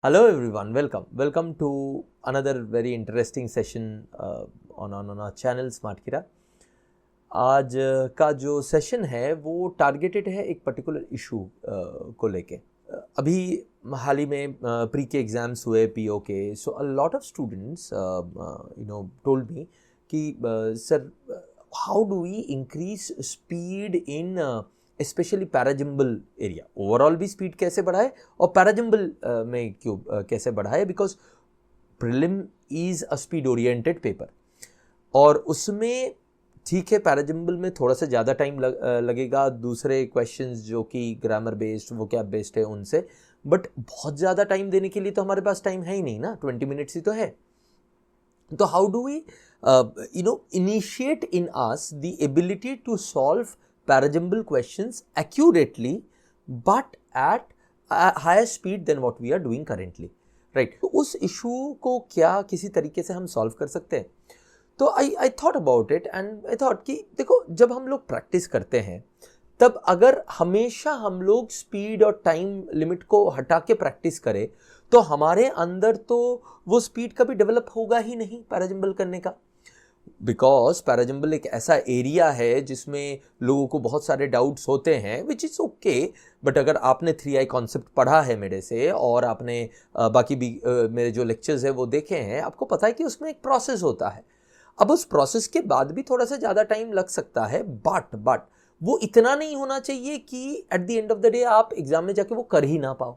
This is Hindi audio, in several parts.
Hello everyone, welcome to another very interesting session on our channel Smart Kira. आज का जो सेशन है वो टारगेटेड है एक पर्टिकुलर इशू को लेके। अभी हाल ही में प्री के एग्ज़ाम्स हुए पीओ के, so a lot of students told me कि sir how do we increase speed in specially para jumble area. Overall भी स्पीड कैसे बढ़ाए और पैराजम्बल में क्यों कैसे बढ़ाए, because prelim is a speed oriented paper और उसमें ठीक है पैराजम्बल में थोड़ा सा ज़्यादा टाइम लगेगा दूसरे क्वेश्चंस जो कि ग्रामर बेस्ड वोकैब बेस्ड है उनसे, बट बहुत ज़्यादा टाइम देने के लिए तो हमारे पास टाइम है ही नहीं ना, 20 मिनट्स ही तो है। तो how do we initiate in us the ability to solve parajumble questions accurately but at higher speed than what we are doing currently, right. तो उस इशू को क्या किसी तरीके से हम सॉल्व कर सकते हैं। तो I thought about it and I thought कि देखो, जब हम लोग प्रैक्टिस करते हैं तब अगर हमेशा हम लोग स्पीड और टाइम लिमिट को हटा के प्रैक्टिस करें तो हमारे अंदर तो वो स्पीड कभी डेवलप होगा ही नहीं पैराजम्बल करने का। बिकॉज पैराजम्बल एक ऐसा एरिया है जिसमें लोगों को बहुत सारे डाउट्स होते हैं, विच इज़ ओके। बट अगर आपने 3i कॉन्सेप्ट पढ़ा है मेरे से और आपने बाकी भी मेरे जो लेक्चर्स है वो देखे हैं, आपको पता है कि उसमें एक प्रोसेस होता है। अब उस प्रोसेस के बाद भी थोड़ा सा ज़्यादा टाइम लग सकता है, बट वो इतना नहीं होना चाहिए कि at the end of the day आप एग्जाम में जाके वो कर ही ना पाओ,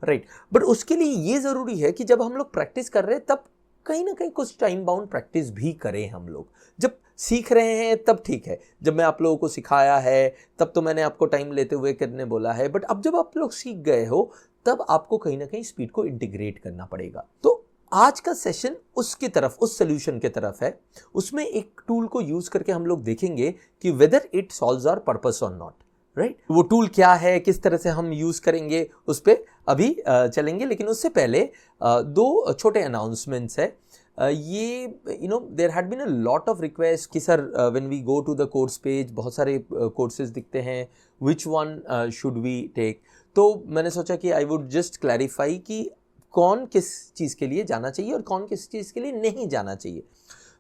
राइट। बट उसके लिए ये ज़रूरी है कि जब हम लोग प्रैक्टिस कर रहे हैं तब कहीं ना कहीं कुछ टाइम बाउंड प्रैक्टिस भी करें हम लोग। जब सीख रहे हैं तब ठीक है, जब मैं आप लोगों को सिखाया है तब तो मैंने आपको टाइम लेते हुए करने बोला है, बट अब जब आप लोग सीख गए हो तब आपको कहीं ना कहीं स्पीड को इंटीग्रेट करना पड़ेगा। तो आज का सेशन उसकी तरफ, उस सोल्यूशन की तरफ है। उसमें एक टूल को यूज करके हम लोग देखेंगे कि whether it solves our purpose और नॉट, राइट। वो टूल क्या है, किस तरह से हम यूज करेंगे, उस पर अभी चलेंगे। लेकिन उससे पहले दो छोटे अनाउंसमेंट्स है। ये there had been a lot of request कि sir when we go to the course page बहुत सारे कोर्सेज दिखते हैं, which one should we take. तो मैंने सोचा कि आई वुड जस्ट क्लैरिफाई कि कौन किस चीज़ के लिए जाना चाहिए और कौन किस चीज़ के लिए नहीं जाना चाहिए।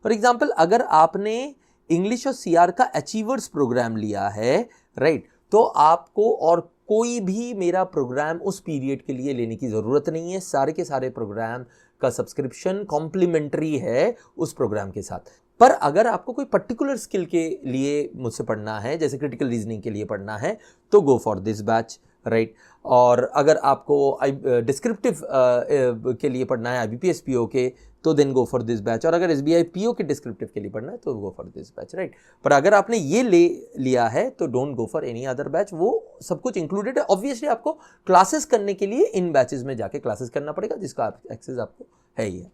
फॉर एग्जाम्पल, अगर आपने इंग्लिश और सीआर का अचीवर्स प्रोग्राम लिया है, राइट, तो आपको और कोई भी मेरा प्रोग्राम उस पीरियड के लिए लेने की ज़रूरत नहीं है। सारे के सारे प्रोग्राम का सब्सक्रिप्शन कॉम्प्लीमेंट्री है उस प्रोग्राम के साथ। पर अगर आपको कोई पर्टिकुलर स्किल के लिए मुझसे पढ़ना है, जैसे क्रिटिकल रीजनिंग के लिए पढ़ना है, तो गो फॉर दिस बैच, राइट। और अगर आपको डिस्क्रिप्टिव के लिए पढ़ना है IBPS PO के, तो then go for this batch. और अगर SBI PO के डिस्क्रिप्टिव के लिए पढ़ना है तो गो फॉर दिस बैच, राइट। पर अगर आपने ये ले लिया है तो don't go for any other batch. वो सब कुछ इंक्लूडेड है। ऑब्वियसली आपको क्लासेस करने के लिए इन बैचेस में जाके क्लासेस करना पड़ेगा, जिसका एक्सेस आपको है ही है।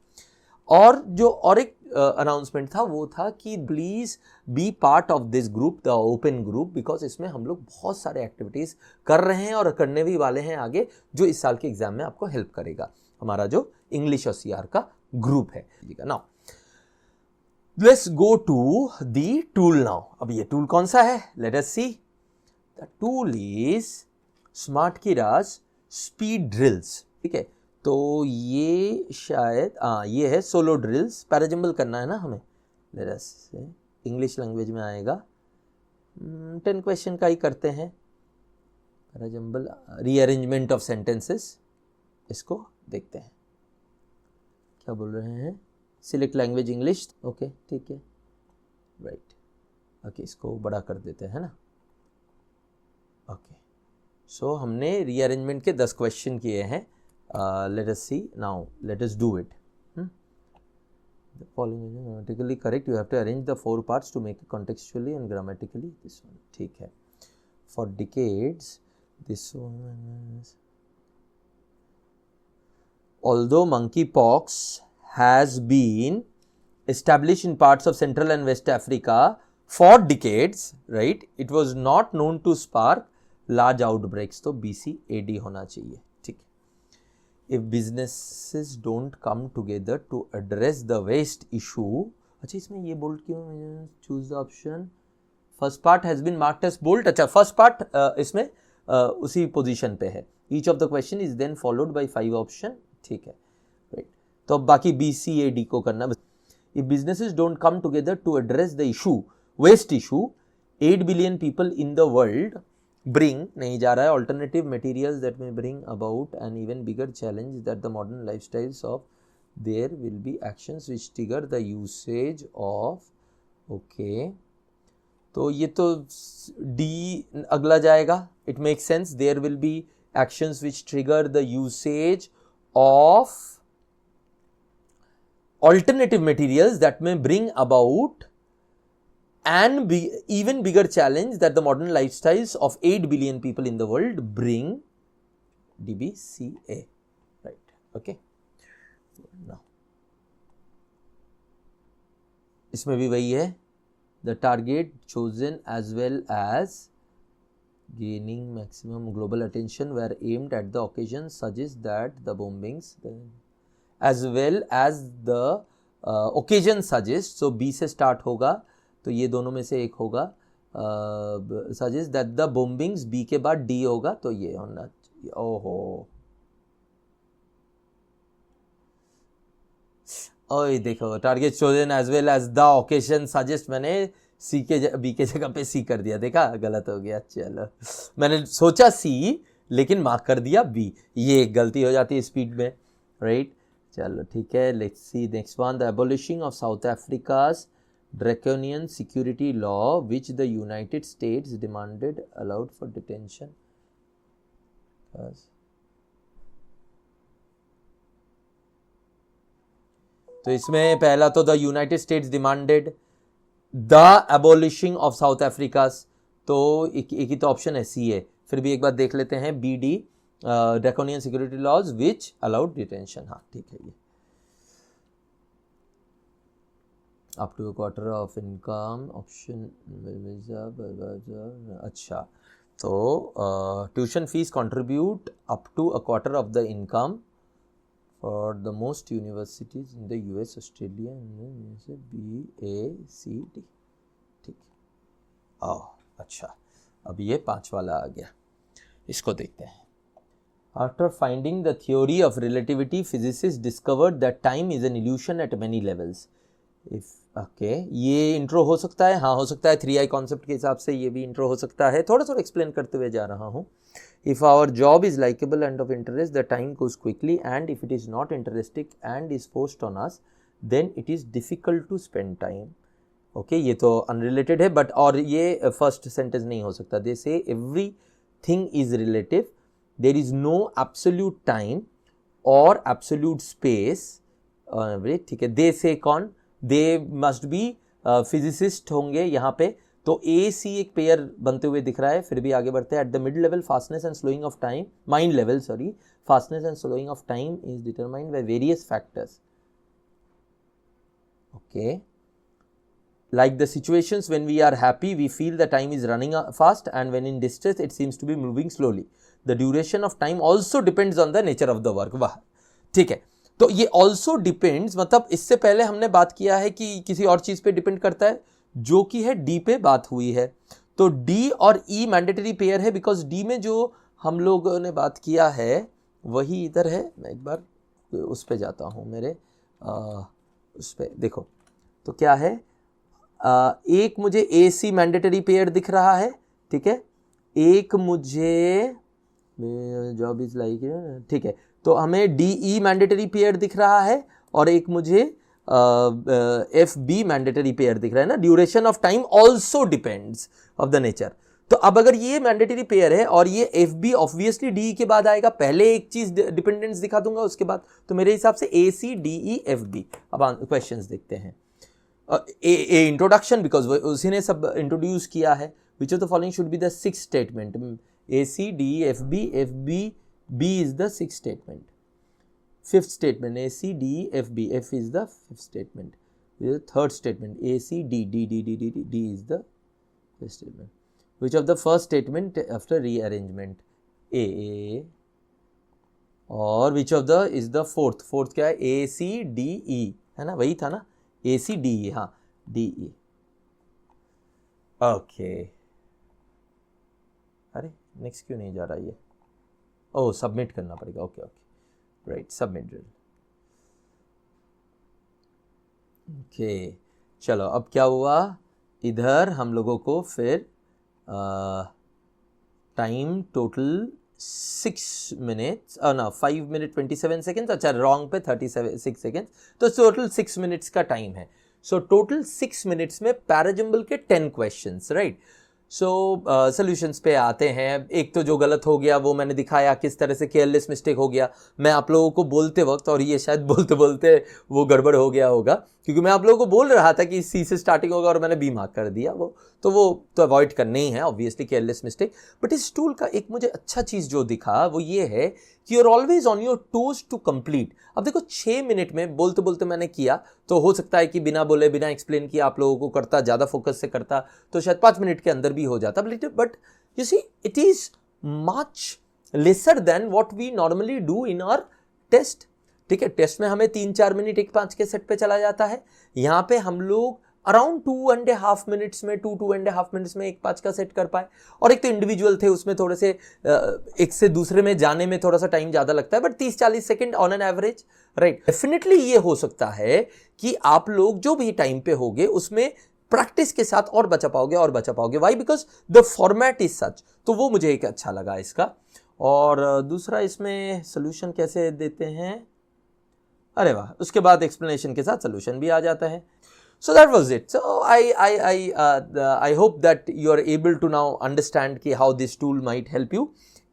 और जो और एक अनाउंसमेंट था वो था कि please be part of this group, the open group, because इसमें हम लोग बहुत सारे एक्टिविटीज़ कर रहे हैं और करने भी वाले हैं आगे, जो इस साल के एग्जाम में आपको हेल्प करेगा। हमारा जो इंग्लिश और सीआर का ग्रुप है। Now let's go to the tool now. अब ये टूल कौन सा है, let us see. The tool is smart किराज स्पीड ड्रिल्स, ठीक है। तो ये शायद ये है सोलो ड्रिल्स। पैराजम्बल करना है ना हमें, लेट अस से इंग्लिश लैंग्वेज में आएगा। 10 क्वेश्चन का ही करते हैं। पैराजम्बल रीअरेंजमेंट ऑफ सेंटेंसेस, इसको देखते हैं क्या बोल रहे हैं। सिलेक्ट लैंग्वेज इंग्लिश, ओके ठीक है, राइट। ओके, इसको बड़ा कर देते हैं ना। ओके, सो हमने रीअरेंजमेंट के 10 क्वेश्चन किए हैं। Let us see now. Let us do it. The following is grammatically correct. You have to arrange the 4 parts to make it contextually and grammatically. This one, ठीक है. For decades, this one is. Although monkeypox has been established in parts of Central and West Africa for decades, right? It was not known to spark large outbreaks. तो BC-AD होना चाहिए. If businesses don't come together to address the waste issue, अच्छा इसमें ये बोल्ड क्यों, choose the option, first part has been marked as bold। अच्छा, फर्स्ट पार्ट इसमें उसी पोजीशन पे है। each of the question is then followed by 5 option, ठीक है, राइट। तो अब बाकी बी सी ए डी को करना। If businesses don't come together to address the issue, waste issue, 8 billion people in the world bring, नहीं जा रहा है, alternative materials that may bring about an even bigger challenge that the modern lifestyles of, there will be actions which trigger the usage of, okay, तो ये तो D अगला जाएगा, it makes sense, there will be actions which trigger the usage of alternative materials that may bring about and even bigger challenge that the modern lifestyles of 8 billion people in the world bring, DBCA, right, okay. Now इसमें भी वही है, the target chosen as well as gaining maximum global attention were aimed at the occasion suggests that the bombings as well as the occasion suggests, so B से start होगा, तो ये दोनों में से एक होगा, suggest that the bombings, B के बाद डी होगा, तो ये होना चाहिए। ओहो, ओए देखो, target chosen as well as the occasion suggest, मैंने सी के बी के जगह पे सी कर दिया, देखा गलत हो गया। चलो, मैंने सोचा सी लेकिन मार्क कर दिया बी, ये एक गलती हो जाती है स्पीड में, राइट। चलो ठीक है, let's see next one, the abolishing of South Africa's draconian security law which the United States demanded allowed for detention. तो इसमें पहला तो the United States demanded the abolishing of South Africa, तो एक ही तो ऑप्शन है, सी है। फिर भी एक बार देख लेते हैं, B D, draconian security laws which allowed detention, हाँ ठीक है ये। Up to a quarter of income option, अच्छा, तो tuition fees contribute up to a quarter of the income for the most universities in the US, Australia, B A C D, ठीक है। अच्छा, अब ये 5 वाला आ गया, इसको देखते हैं। After finding the theory of relativity, physicist discovered that time is an illusion eight many levels. If okay, ये इंट्रो हो सकता है, हाँ हो सकता है, 3I कॉन्सेप्ट के हिसाब से ये भी इंट्रो हो सकता है, थोड़ा थोड़ा एक्सप्लेन करते हुए जा रहा हूँ। If our job is likeable and of interest, the time goes quickly, and if it is not interesting and is forced on us, then it is difficult to spend time. Okay, ये तो अनरिलेटेड है, बट और ये फर्स्ट सेंटेंस नहीं हो सकता। They say everything is relative, there is no absolute time और एब्सोल्यूट स्पेस, ठीक है। दे से कौन, दे मस्ट बी फिजिसिस्ट होंगे यहाँ पे, तो ए सी एक पेयर बनते हुए दिख रहा है। फिर भी आगे बढ़ते हैं। At the mid level fastness and slowing of time, mind level sorry, fastness and slowing of time is determined by various factors. Okay, like the situations when we are happy we feel the time is running fast, and when in distress it seems to be moving slowly. The duration of time also depends on the nature of the work. वाह, ठीक है। तो ये also depends, मतलब इससे पहले हमने बात किया है कि किसी और चीज पे डिपेंड करता है, जो कि है डी पे बात हुई है। तो डी और ई मैंडेटरी पेयर है, बिकॉज डी में जो हम लोगों ने बात किया है वही इधर है। मैं एक बार उस पे जाता हूँ, मेरे उस पे देखो, तो क्या है, एक मुझे ए सी मैंडेटरी पेयर दिख रहा है, ठीक है। एक मुझे जॉब इज लाइक, ठीक है, तो हमें डी ई मैंडेटरी पेयर दिख रहा है, और एक मुझे एफ बी मैंडेटरी पेयर दिख रहा है ना। Duration of time also depends of the nature. तो अब अगर ये मैंडेटरी पेयर है और ये एफ बी ऑब्वियसली डी के बाद आएगा, पहले एक चीज डिपेंडेंस दिखा दूंगा उसके बाद, तो मेरे हिसाब से A C D E F B. अब क्वेश्चंस देखते हैं। ए इंट्रोडक्शन, बिकॉज उसी ने सब इंट्रोड्यूस किया है। Which of the following should be the sixth statement? A C D F B, B is the sixth statement. Fifth statement A C D F B, F is the fifth statement. Third statement A C D D D D D D is the statement. Which of the first statement after rearrangement? A. और which of the is the fourth? Fourth क्या है? ए सी डी ई, है ना, वही था ना, ए सी डी ई, हाँ डी ई। ओके, अरे नेक्स्ट क्यों नहीं जा रहा ये? ओह, सबमिट करना पड़ेगा। Okay okay, right, submit drill. Okay, चलो अब क्या हुआ, इधर हम लोगों को फिर टाइम टोटल 6 मिनट्स ना 5 मिनट 27 सेकेंड्स, अच्छा रॉन्ग पे 36 सेकेंड्स, तो टोटल 6 मिनट्स का टाइम है। सो टोटल 6 मिनट्स में पैराजंबल के 10 क्वेश्चंस, राइट। सो सॉल्यूशंस पे आते हैं। एक तो जो गलत हो गया वो मैंने दिखाया, किस तरह से केयरलेस मिस्टेक हो गया मैं आप लोगों को बोलते वक्त, और ये शायद बोलते बोलते वो गड़बड़ हो गया होगा, क्योंकि मैं आप लोगों को बोल रहा था कि सी से स्टार्टिंग होगा और मैंने बी मार्क कर दिया। वो तो अवॉइड करने ही है ऑब्वियसली केयरलेस मिस्टेक। बट इस टूल का एक मुझे अच्छा चीज़ जो दिखा वो ये है कि you are always on your toes to complete. अब देखो 6 मिनट में बोलते बोलते मैंने किया, तो हो सकता है कि बिना बोले बिना एक्सप्लेन किया आप लोगों को करता, ज़्यादा फोकस से करता तो शायद 5 मिनट के अंदर भी हो जाता। But you see it is much lesser than what we normally do in our test. ठीक है, टेस्ट में हमें 3-4 मिनट 1-5 के सेट पे चला जाता है, यहाँ पे हम लोग अराउंड 2.5 मिनट्स में 2.5 मिनट्स में 1-5 का सेट कर पाए। और एक तो इंडिविजुअल थे, उसमें थोड़े से एक से दूसरे में जाने में थोड़ा सा टाइम ज़्यादा लगता है, but 30-40 second on an average, right. Definitely ये हो सकता है कि आप लोग जो भी टाइम पे होगे उसमें प्रैक्टिस के साथ और बचा पाओगे। Why? Because the format is such. तो वो मुझे एक अच्छा लगा इसका। और दूसरा इसमें सोल्यूशन कैसे देते हैं, अरे वाह, उसके बाद एक्सप्लेनेशन के साथ सोल्यूशन भी आ जाता है। So that was it. So I hope that you are able to now understand कि how this tool might help you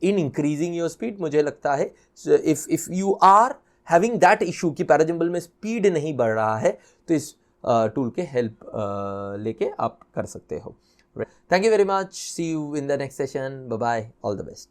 in increasing your speed. मुझे लगता है so if you are having that issue कि पैराजंबल में स्पीड नहीं बढ़ रहा है, तो इस टूल के हेल्प लेके आप कर सकते हो। Thank you very much. See you in the next session. Bye bye. All the best.